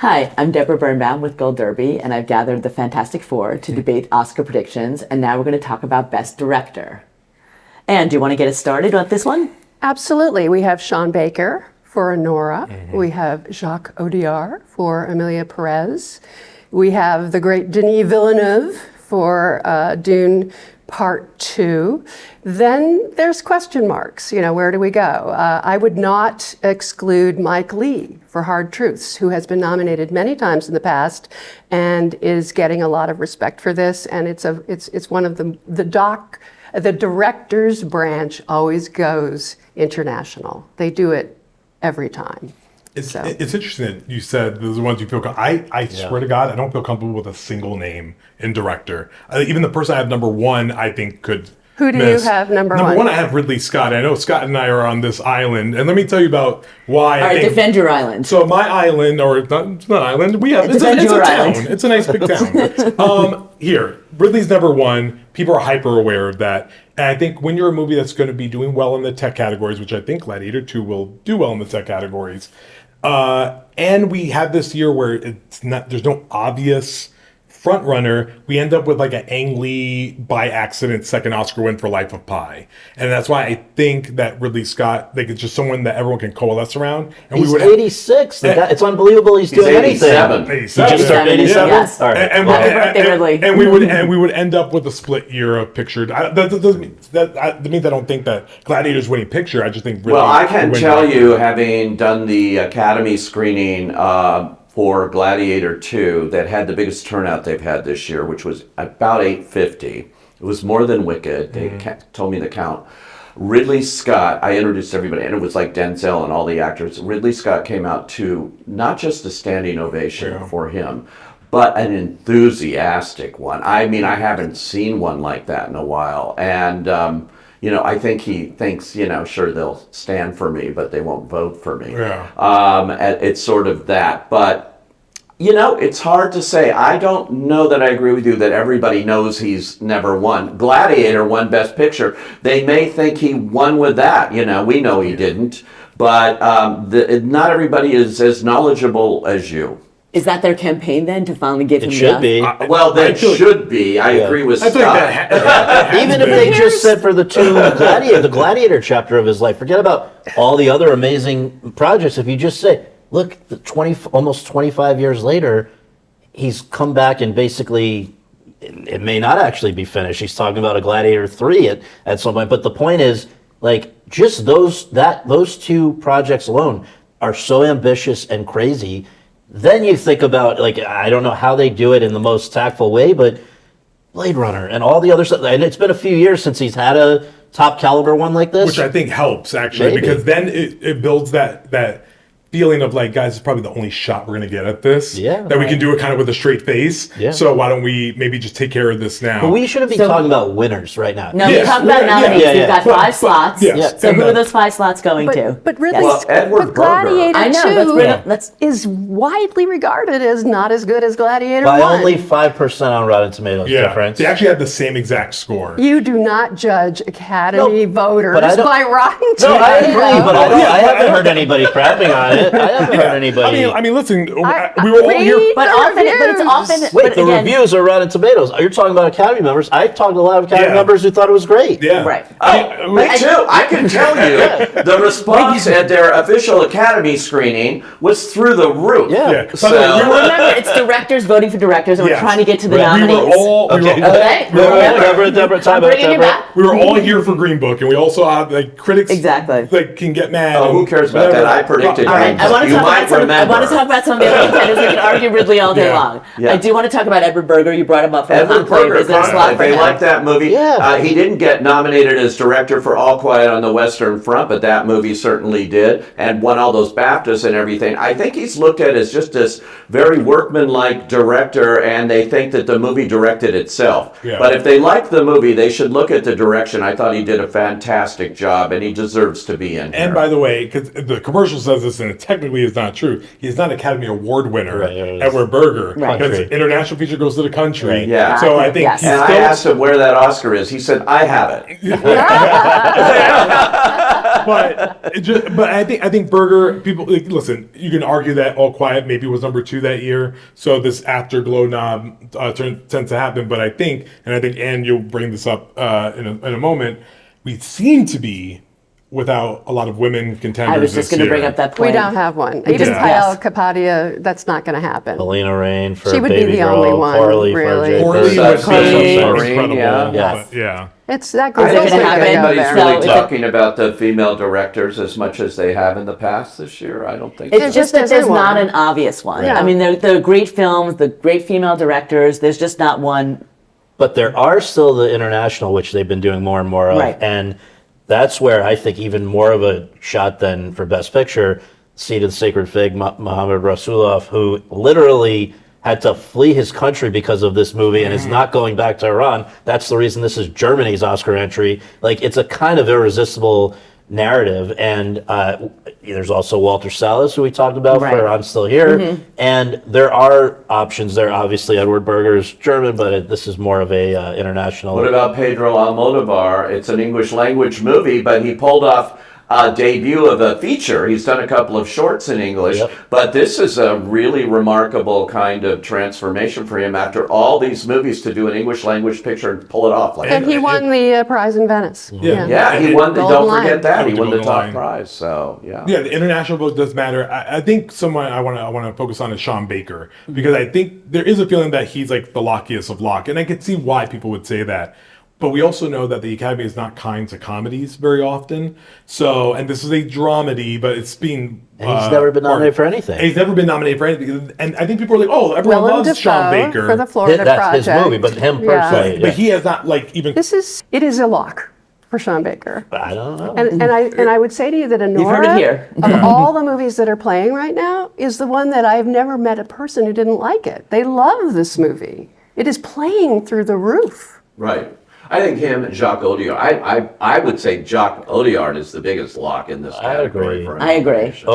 Hi, I'm Debra Birnbaum with Gold Derby, and I've gathered the Fantastic Four to debate Oscar predictions, and now we're going to talk about Best Director. And do you want to get us started with this one? Absolutely. We have Sean Baker for Nora. We have Jacques Audiard for Emilia Perez. We have the great Denis Villeneuve for Dune Part 2. Then there's question marks. Where do we go? I would not exclude Mike Leigh for Hard Truths, who has been nominated many times in the past and is getting a lot of respect for this. And it's one of the director's branch always goes international. They do it every time. It's interesting that you said those are the ones you feel comfortable. I swear to God, I don't feel comfortable with a single name in director. Even the person I have number one, I think could. Who do you have number one? Number one, I have Ridley Scott. I know Scott and I are on this island, and let me tell you about why. All right, defend your island. So my island, or it's not island, it's a town. It's a nice big town. Here, Ridley's number one. People are hyper aware of that. And I think when you're a movie that's going to be doing well in the tech categories, which I think Gladiator II will do well in the tech categories, and we have this year where there's no obvious front runner, we end up with like an Ang Lee by accident second Oscar win for Life of Pi. And that's why I think that Ridley Scott, it's just someone that everyone can coalesce around. And he's 86. It's unbelievable he's doing 87. anything. 87. He just turned 87? Yes. All right. And we would end up with a split year of picture. That means I don't think that Gladiator's winning picture. I just think Ridley. Well, I can tell you, having done the Academy screening for Gladiator II, that had the biggest turnout they've had this year, which was about 850. It was more than Wicked. They told me the count. Ridley Scott, I introduced everybody, and it was like Denzel and all the actors. Ridley Scott came out to not just a standing ovation for him, but an enthusiastic one. I mean, I haven't seen one like that in a while. And, I think he thinks, sure, they'll stand for me, but they won't vote for me. Yeah. It's sort of that. But, it's hard to say. I don't know that I agree with you that everybody knows he's never won. Gladiator won Best Picture. They may think he won with that. We know he didn't. But not everybody is as knowledgeable as you. Is that their campaign then, to finally give him the should be. That should be. I agree with Scott. Even if they just said for the Gladiator chapter of his life, forget about all the other amazing projects. If you just say, look, almost 25 years later, he's come back and basically, it may not actually be finished. He's talking about a Gladiator 3 at some point. But the point is, just those two projects alone are so ambitious and crazy. Then you think about, I don't know how they do it in the most tactful way, but Blade Runner and all the other stuff. And it's been a few years since he's had a top caliber one like this. Which I think helps, actually, because then it builds that feeling of guys, it's probably the only shot we're going to get at this. Yeah. That we can do it kind of with a straight face. Yeah. So why don't we maybe just take care of this now? But we shouldn't be talking about winners right now. No, we're talking about nominees. We've got 5 slots. Yes. So who are those 5 slots going to? But Ridley Edward Gladiator Berger. 2 is widely regarded as not as good as Gladiator By 1. only 5% on Rotten Tomatoes difference. They actually had the same exact score. You do not judge Academy voters by Rotten Tomatoes. No, I agree, but I haven't heard anybody crapping on it. I haven't heard anybody. I mean, listen, we were all here. But it's often. Wait, the reviews are Rotten Tomatoes. You're talking about Academy members. I've talked to a lot of Academy members who thought it was great. Yeah. Right. Me too. I can tell you the response at their official Academy screening was through the roof. Yeah. So remember, it's directors voting for directors, and we're trying to get to the nominees. Deborah, time out, Deborah. We were all here for Green Book, and we also have critics that can get mad. Oh, who cares about that? I predicted. All right, I want to talk about some of the other contenders. We can argue Ridley all day long. I do want to talk about Edward Berger. You brought him up for Edward Berger. Is there a slot for they him? like that movie. He didn't get nominated as director for All Quiet on the Western Front, but that movie certainly did, and won all those BAFTAs and everything. I think he's looked at as just this very workmanlike director, and they think that the movie directed itself. But if they like the movie, they should look at the direction. I thought he did a fantastic job, and he deserves to be in here. And by the way, because the commercial says this, and it technically is not true, he's not an Academy Award winner, Edward Berger, because international feature goes to the country. Yeah. So I think and I asked him where that Oscar is. He said, I have it. but I think Berger, people like, listen. You can argue that All Quiet maybe was number 2 that year, so this afterglow knob tends to happen. But I think, and you'll bring this up in a moment, we seem to be without a lot of women contenders. I was just going to bring up that point. We don't have one. Even Kyle Kapadia, that's not going to happen. Helena Rain for She would Baby be the Girl, only one, Corley really. for Corley Jay was incredible. yeah. It's that I good. don't think happen. anybody's So really it's talking about the female directors as much as they have in the past this year. I don't think It's so. just that there's isn't not one. an obvious one. Yeah. I mean, they're great films, the great female directors. There's just not one. But there are still the international, which they've been doing more and more of. Right. And that's where I think even more of a shot than for Best Picture, Seed of the Sacred Fig, Mohamed Rasulov, who literally had to flee his country because of this movie and is not going back to Iran. That's the reason this is Germany's Oscar entry. Like, it's a kind of irresistible narrative. And there's also Walter Salles, who we talked about for I'm Still Here. And there are options there. Obviously, Edward Berger's German, but this is more of a international. What about Pedro Almodovar? It's an English language movie, but he pulled off a debut of a feature. He's done a couple of shorts in English, but this is a really remarkable kind of transformation for him after all these movies to do an English language picture and pull it off like And that. he won the prize in Venice. Yeah, he won. Don't Golden forget Lion. that he won the Golden top Lion. prize. So yeah. Yeah, the international vote does matter. I think someone I want to focus on is Sean Baker, because I think there is a feeling that he's like the Lockiest of Locke, and I can see why people would say that. But we also know that the Academy is not kind to comedies very often. So, and this is a dramedy, but it's being. And he's never been nominated for anything. And he's never been nominated for anything. And I think people are like, oh, everyone Willem loves Sean Dafoe Baker. for the Florida That's Project. his movie, but him Yeah. personally. But he has not like even. It is a lock for Sean Baker. I don't know. And I would say to you that heard it Anora, here. of all the movies that are playing right now, is the one that I've never met a person who didn't like it. They love this movie. It is playing through the roof. Right. I think him and Jacques Audiard. I would say Jacques Audiard is the biggest lock in this category. agree. For I agree. nomination.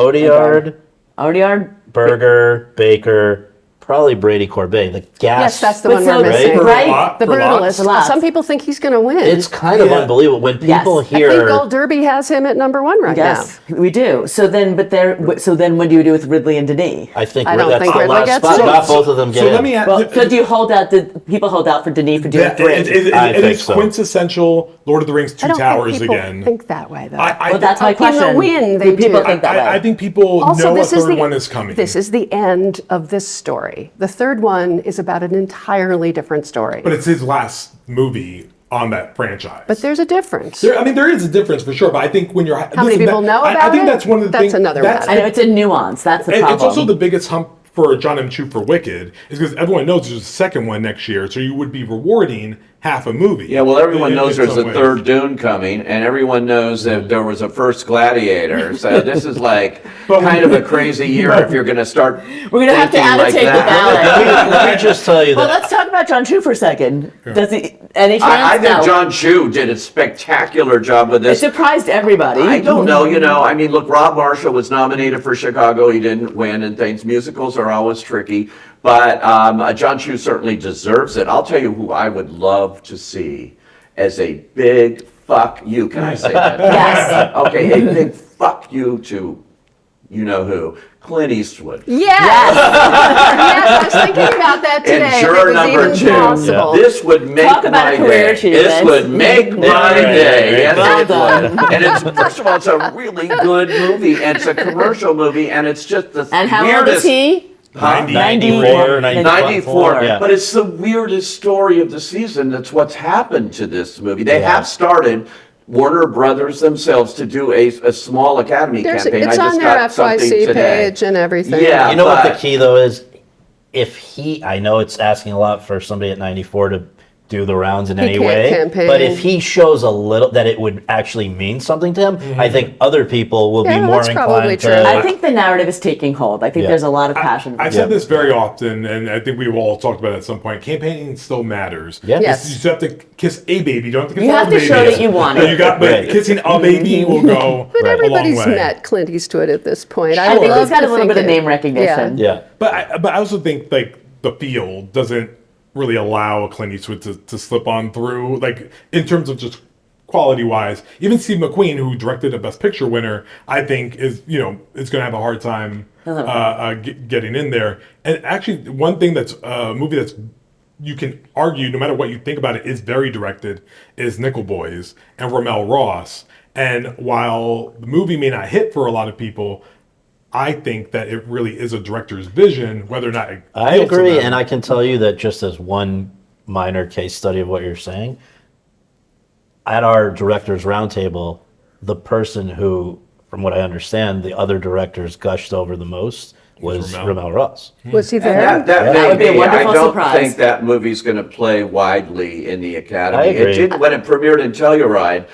Audiard. Berger, Baker, probably Brady Corbet. The gas. Yes, that's the But one so- we're missing. right? The For lots. Brutalist. Lots. Some people think he's going to win. It's kind of Yeah. unbelievable when people Yes. I I hear. think Gold Derby has him at number 1 right Yes, we do. So then, so then, what do you do with Ridley and Denis? I think I don't that's think the Ridley last gets spot. it. Not both of them get So in. let me ask. Well, so do you hold out? Did people hold out for Denis for doing It Fringe? is so. quintessential Lord of the Rings I Two don't Towers think people again. think that way, though. I, Well, that's my In the question. win, they do people do. think that way? I think people Also, know a this is third the one is coming. This is the end of this story. The third one is about an entirely different story. But it's his last movie on that franchise. But there's a difference. there is a difference for sure. But I think when you're How many people know about I think it? that's one of the That's things. another that's, matter. I know it's a nuance. That's the problem. It's also the biggest hump for John M. Chu for Wicked, is because everyone knows there's a second one next year, so you would be rewarding half a movie. Yeah, well, everyone in knows there's some a ways. third Dune coming, and everyone knows that there was a first Gladiator. So this is like kind of a crazy year if you're going to start. We're gonna have to thinking like annotate the that. ballot. Let me just tell you Well, that. let's talk about John Chu for a second. Does he? Any chance? I think No. John Chu did a spectacular job with It this. surprised everybody. I don't know, I mean, look, Rob Marshall was nominated for Chicago. He didn't win, and things. Musicals are always tricky. But John Chu certainly deserves it. I'll tell you who I would love to see as a big fuck you. Can I say that? Yes. Okay, a big fuck you to you know who. Clint Eastwood. Yes. Yes, I was thinking about that today. And if juror it was number even 2. possible. This would make Talk about my a career day. achievement. This would make my day. Yes, Well it would. done. And it's first of all, it's a really good movie, and it's a commercial movie, and it's just the And how old weirdest. is he? 94, 94, yeah. but it's the weirdest story of the season. That's what's happened to this movie. They have started, Warner Brothers themselves, to do a small Academy campaign. It's I on just their got something FYC today. page and everything. Yeah. You know what the but- key though is? I know it's asking a lot for somebody at 94 to do the rounds in any can't way, campaign. but if he shows a little that it would actually mean something to him, I think other people will Yeah, be more that's probably inclined true. to. I think the narrative is taking hold. I think Yeah. there's a lot of passion. I've said this very often, and I think we've all talked about it at some point. Campaigning still matters. Yeah. Yes. You just have to kiss a baby. You don't have to kiss You all have the to show babies. that you want But it. but Right. kissing a baby will go But a long everybody's way. met Clint Eastwood at this point. I would think love he's got to a little think bit of it- name recognition. Yeah. But I also think like the field doesn't really allow Clint Eastwood to slip on through, like in terms of just quality-wise. Even Steve McQueen, who directed a Best Picture winner, I think is going to have a hard time getting in there. And actually, one thing that's a movie that's you can argue, no matter what you think about it, is very directed, is Nickel Boys and Ramel Ross. And while the movie may not hit for a lot of people, I think that it really is a director's vision, whether or not it I agree, and I can tell you that just as one minor case study of what you're saying, at our directors roundtable, the person who, from what I understand, the other directors gushed over the most was Ramel Ross. Was he there? That would be a wonderful I don't surprise. think that movie's going to play widely in the Academy. I agree. It did when it premiered in Telluride.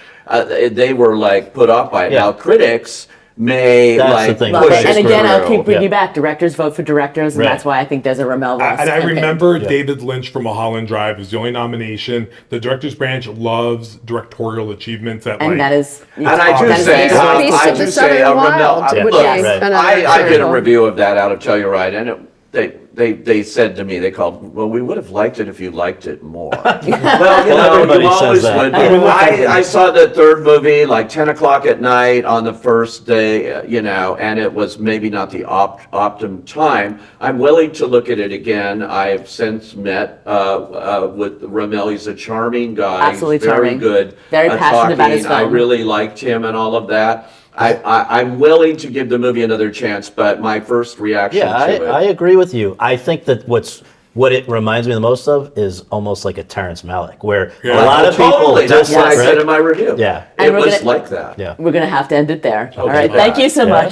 They were like put off by it. Yeah. Now critics may That's like the thing. push And it again, I'll through. keep bringing you back. Directors vote for directors, and Right. that's why I think there's a Ramel Ross. And I campaign. remember David Lynch from Mulholland Drive was the only nomination. The director's branch loves directorial achievements. And that is. And I do that is say, based on- Beast I of the do Southern say, Ramel. Wild would Look, be Yes. another I did a example. review of that out of Telluride, and they said to me, they called, well, we would have liked it if you liked it more. Well, everybody you says always that. would. I saw the third movie like 10 o'clock at night on the first day, and it was maybe not the optimum time. I'm willing to look at it again. I've since met with Ramel. He's a charming guy. Absolutely He's very charming. good. Very passionate about his I film. really liked him and all of that. I'm willing to give the movie another chance, but my first reaction Yeah, to it. I agree with you. I think that what it reminds me the most of is almost like a Terrence Malick, where a lot of people Totally, that's what I dislike- said in my review. Yeah. And It we're was gonna- like that. Yeah. We're going to have to end it there. All right. Okay. Thank you so Yeah.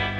much.